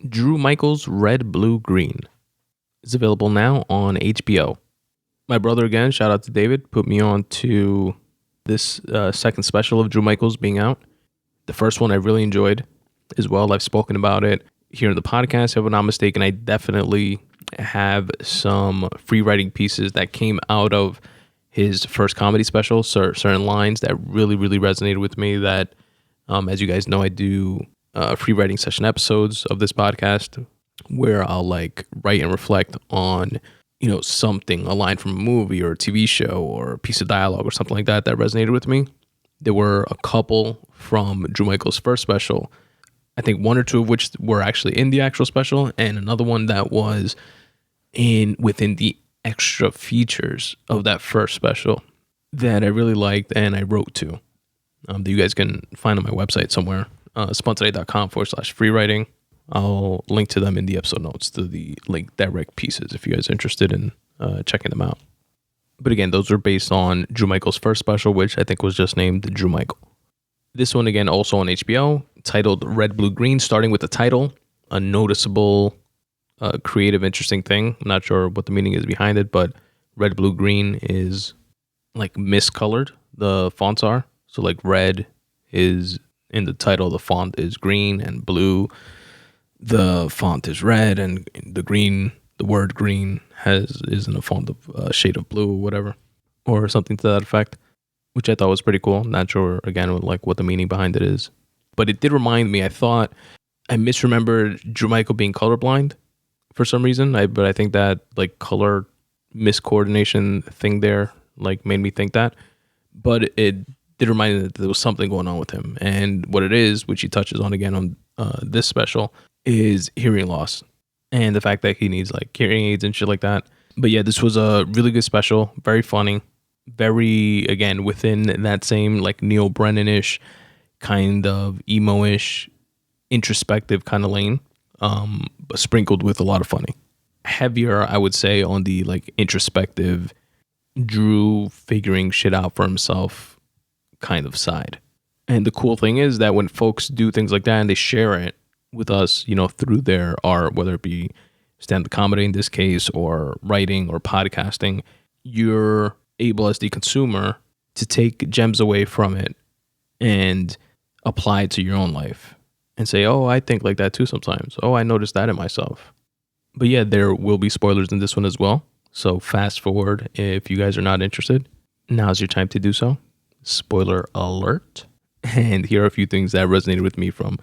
Drew Michaels' Red, Blue, Green. It's available now on HBO. My brother, again, shout out to David, put me on to this second special of Drew Michaels being out. The first one I really enjoyed as well. I've spoken about it here in the podcast. If I'm not mistaken, I definitely have some free writing pieces that came out of his first comedy special, certain lines that really, really resonated with me that, as you guys know, I do free writing session episodes of this podcast where I'll like write and reflect on, something, a line from a movie or a TV show or a piece of dialogue or something like that resonated with me. There were a couple from Drew Michaels' first special, I think one or two of which were actually in the actual special, and another one that was within the extra features of that first special that I really liked and I wrote to, that you guys can find on my website somewhere, spuntoday.com/free writing. I'll link to them in the episode notes to the like direct pieces if you guys are interested in checking them out. But again, those were based on Drew Michaels' first special, which I think was just named Drew Michael. This one, again, also on HBO, titled Red, Blue, Green, starting with the title, a noticeable, creative, interesting thing. I'm not sure what the meaning is behind it, but Red, Blue, Green is like miscolored. The fonts are. So like red is in the title, the font is green, and blue, the font is red, and the word green is in a font of a shade of blue or whatever, or something to that effect, which I thought was pretty cool. Not sure, again, what the meaning behind it is. But it did remind me, I thought I misremembered Drew Michael being colorblind for some reason. But I think that like color miscoordination thing there like made me think that. But it did remind me that there was something going on with him. And what it is, which he touches on again on this special, is hearing loss. And the fact that he needs like hearing aids and shit like that. But yeah, this was a really good special. Very funny. Very, again, within that same like Neil Brennan-ish kind of emo-ish introspective kind of lane, but sprinkled with a lot of funny. Heavier, I would say, on the like introspective Drew figuring shit out for himself kind of side. And the cool thing is that when folks do things like that and they share it with us, through their art, whether it be stand-up comedy in this case, or writing or podcasting, you're able as the consumer to take gems away from it and apply it to your own life and say, oh, I think like that too sometimes. Oh, I noticed that in myself. But yeah, there will be spoilers in this one as well. So fast forward if you guys are not interested. Now's your time to do so. Spoiler alert. And here are a few things that resonated with me from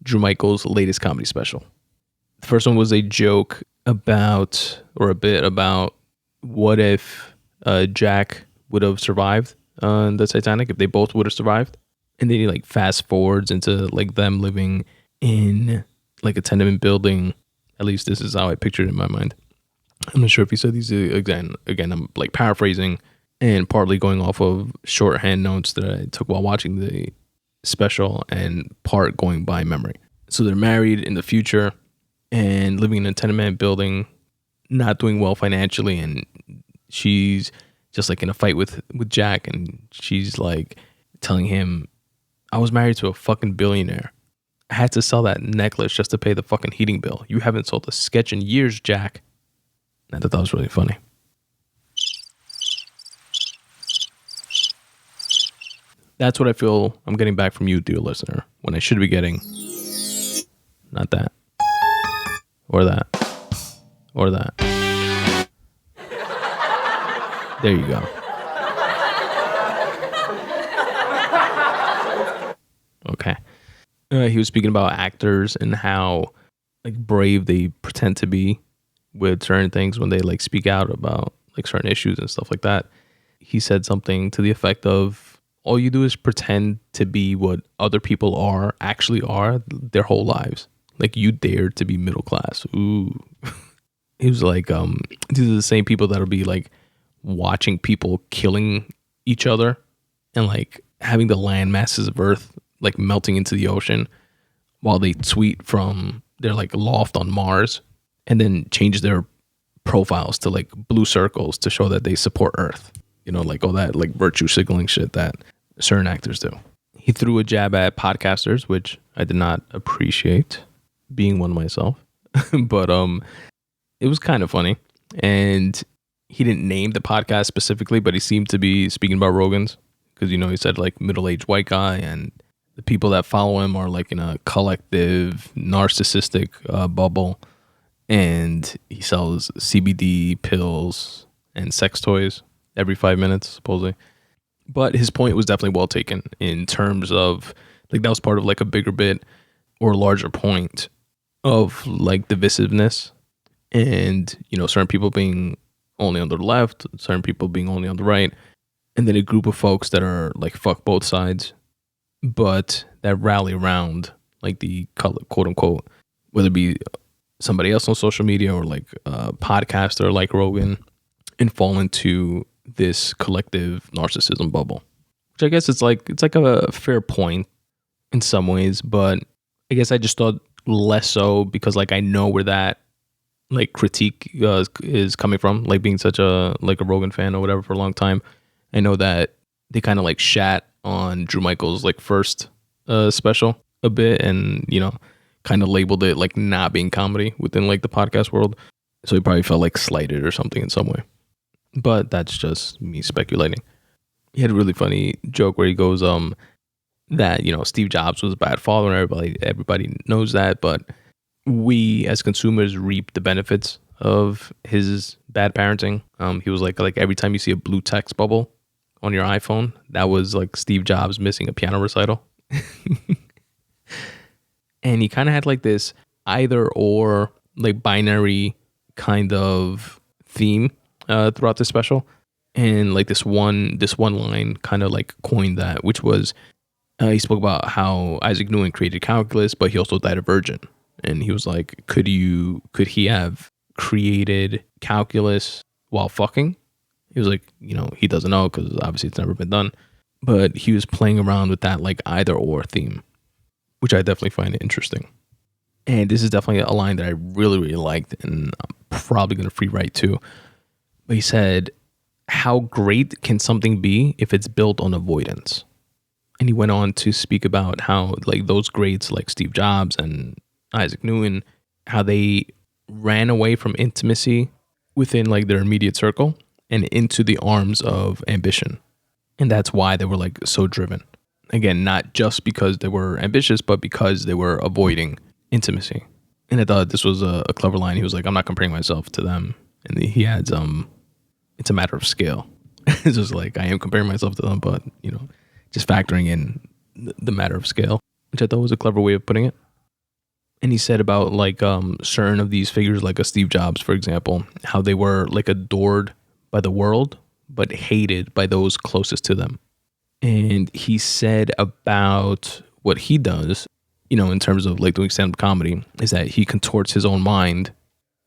Drew Michaels' latest comedy special. The first one was a joke about, or a bit about, what if Jack would have survived on the Titanic, if they both would have survived. And then he like fast forwards into like them living in like a tenement building. At least this is how I pictured it in my mind. I'm not sure if he said these again. I'm like paraphrasing and partly going off of shorthand notes that I took while watching the special and part going by memory. So they're married in the future and living in a tenement building, not doing well financially, and she's just like in a fight with Jack, and she's like telling him, I was married to a fucking billionaire. I had to sell that necklace just to pay the fucking heating bill. You haven't sold a sketch in years, Jack. And I thought that was really funny. That's what I feel I'm getting back from you, dear listener, when I should be getting not that, or that, or that. There you go. Okay. He was speaking about actors and how like brave they pretend to be with certain things when they like speak out about like certain issues and stuff like that. He said something to the effect of, all you do is pretend to be what other people actually are their whole lives. Like you dare to be middle class. Ooh. He was like, these are the same people that'll be like watching people killing each other and like having the land masses of Earth like melting into the ocean while they tweet from their like loft on Mars and then change their profiles to like blue circles to show that they support Earth. Like all that like virtue signaling shit that certain actors do. He threw a jab at podcasters, which I did not appreciate being one myself. But it was kind of funny. And he didn't name the podcast specifically, but he seemed to be speaking about Rogan's because, he said like middle-aged white guy, and the people that follow him are like in a collective narcissistic bubble. And he sells CBD pills and sex toys every 5 minutes, supposedly. But his point was definitely well taken in terms of like that was part of like a bigger bit or larger point of like divisiveness and, certain people being only on the left, certain people being only on the right, and then a group of folks that are like fuck both sides, but that rally around like the quote unquote, whether it be somebody else on social media or like a podcaster like Rogan, and fall into this collective narcissism bubble, which I guess it's like a fair point in some ways, but I guess I just thought less so because like I know where that like critique is coming from, like being such a Rogan fan or whatever for a long time. I know that they kind of like shat on Drew Michaels like first special a bit, and kind of labeled it like not being comedy within like the podcast world, so he probably felt like slighted or something in some way. But that's just me speculating. He had a really funny joke where he goes, that, Steve Jobs was a bad father and everybody knows that, but we as consumers reap the benefits of his bad parenting. He was like every time you see a blue text bubble on your iPhone, that was like Steve Jobs missing a piano recital. And he kind of had like this either or like binary kind of theme throughout the special, and like this one line kind of like coined that, which was he spoke about how Isaac Newton created calculus, but he also died a virgin, and he was like, could he have created calculus while fucking? He was like, he doesn't know because obviously it's never been done, but he was playing around with that like either or theme, which I definitely find interesting. And this is definitely a line that I really, really liked, and I'm probably going to free write too. But he said, how great can something be if it's built on avoidance? And he went on to speak about how like those greats like Steve Jobs and Isaac Newton, how they ran away from intimacy within like their immediate circle and into the arms of ambition. And that's why they were like so driven. Again, not just because they were ambitious, but because they were avoiding intimacy. And I thought this was a clever line. He was like, I'm not comparing myself to them. And he adds, it's a matter of scale. It's just like, I am comparing myself to them, but, just factoring in the matter of scale, which I thought was a clever way of putting it. And he said about like certain of these figures, like a Steve Jobs, for example, how they were like adored by the world, but hated by those closest to them. And he said about what he does, in terms of like doing stand-up comedy, is that he contorts his own mind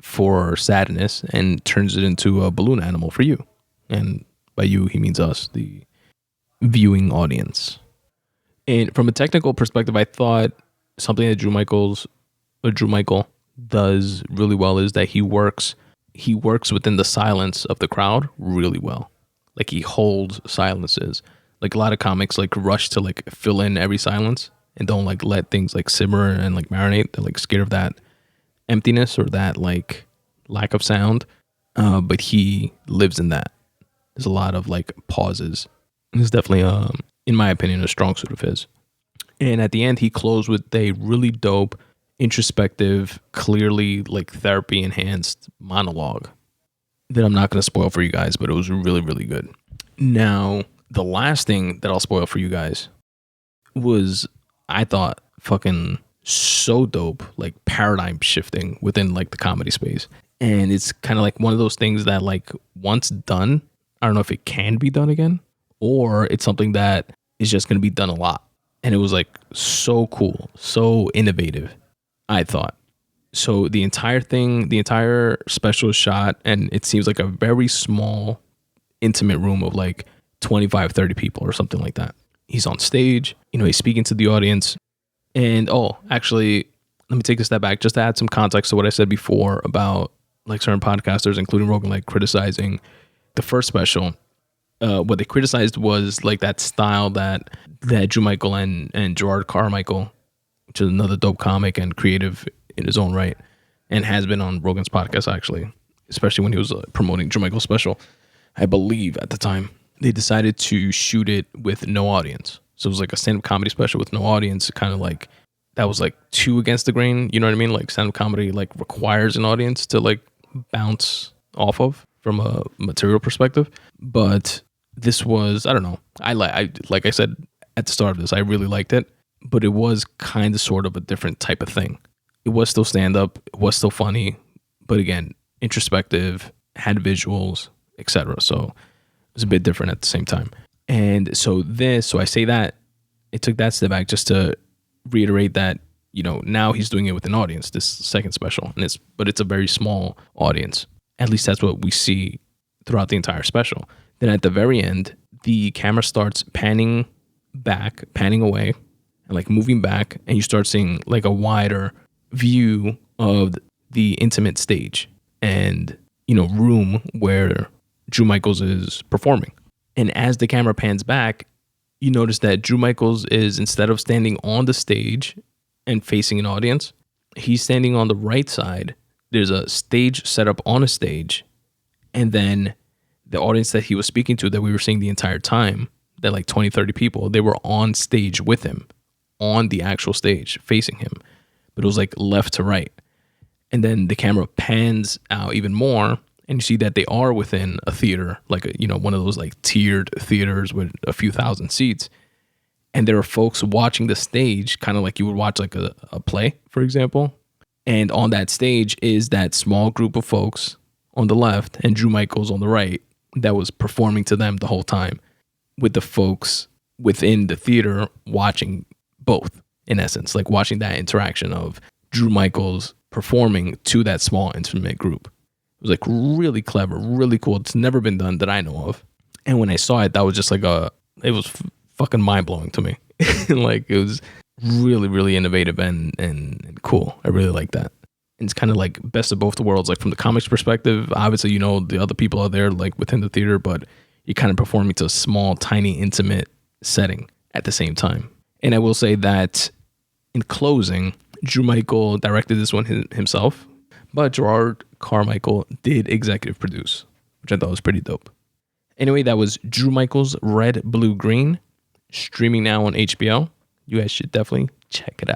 for sadness and turns it into a balloon animal for you. And by you, he means us, the viewing audience. And from a technical perspective, I thought something that Drew Michael does really well is that he works within the silence of the crowd really well. Like he holds silences. Like a lot of comics like rush to like fill in every silence and don't like let things like simmer and like marinate. They're like scared of that emptiness or that like lack of sound. But he lives in that. There's a lot of like pauses. And it's definitely, in my opinion, a strong suit of his. And at the end, he closed with a really dope, introspective, clearly like therapy enhanced monologue that I'm not going to spoil for you guys, but it was really, really good. Now, the last thing that I'll spoil for you guys was, I thought, fucking so dope, like paradigm shifting within like the comedy space. And it's kind of like one of those things that like once done, I don't know if it can be done again, or it's something that is just going to be done a lot. And it was like so cool, so innovative, I thought. So the entire special is shot, and it seems like a very small, intimate room of like 25, 30 people or something like that. He's on stage, he's speaking to the audience. And actually, let me take a step back just to add some context to what I said before about like certain podcasters, including Rogan, like criticizing the first special. What they criticized was like that style that Drew Michael and Gerard Carmichael, which is another dope comic and creative in his own right, and has been on Rogan's podcast actually, especially when he was promoting Drew Michaels' special. I believe at the time they decided to shoot it with no audience, so it was like a stand-up comedy special with no audience, kind of like that was like too against the grain. You know what I mean? Like stand-up comedy like requires an audience to like bounce off of from a material perspective, but this was, I don't know. I like I said at the start of this, I really liked it, but it was kind of sort of a different type of thing. It was still stand up, it was still funny, but again, introspective, had visuals, etc. So it was a bit different at the same time. And so I say that it took that step back just to reiterate that, you know, now he's doing it with an audience, this second special, and it's a very small audience. At least that's what we see throughout the entire special. Then at the very end, the camera starts panning back, panning away, and like moving back, and you start seeing like a wider view of the intimate stage and, you know, room where Drew Michaels is performing. And as the camera pans back, you notice that Drew Michaels is, instead of standing on the stage and facing an audience, he's standing on the right side. There's a stage set up on a stage, and then the audience that he was speaking to, that we were seeing the entire time, that like 20, 30 people, they were on stage with him, on the actual stage, facing him. But it was like left to right. And then the camera pans out even more, and you see that they are within a theater, like a, you know, one of those like tiered theaters with a few thousand seats. And there are folks watching the stage, kind of like you would watch like a play, for example. And on that stage is that small group of folks on the left and Drew Michaels on the right that was performing to them the whole time, with the folks within the theater watching both, in essence, like watching that interaction of Drew Michaels performing to that small intimate group. It was like really clever, really cool. It's never been done that I know of. And when I saw it, that was just like it was fucking mind blowing to me. Like it was really, really innovative and cool. I really like that. And it's kind of like best of both worlds. Like from the comics perspective, obviously, you know, the other people are there like within the theater, but you're kind of performing to a small, tiny, intimate setting at the same time. And I will say that in closing, Drew Michael directed this one himself, but Gerard Carmichael did executive produce, which I thought was pretty dope. Anyway, that was Drew Michaels' Red, Blue, Green, streaming now on HBO. You guys should definitely check it out.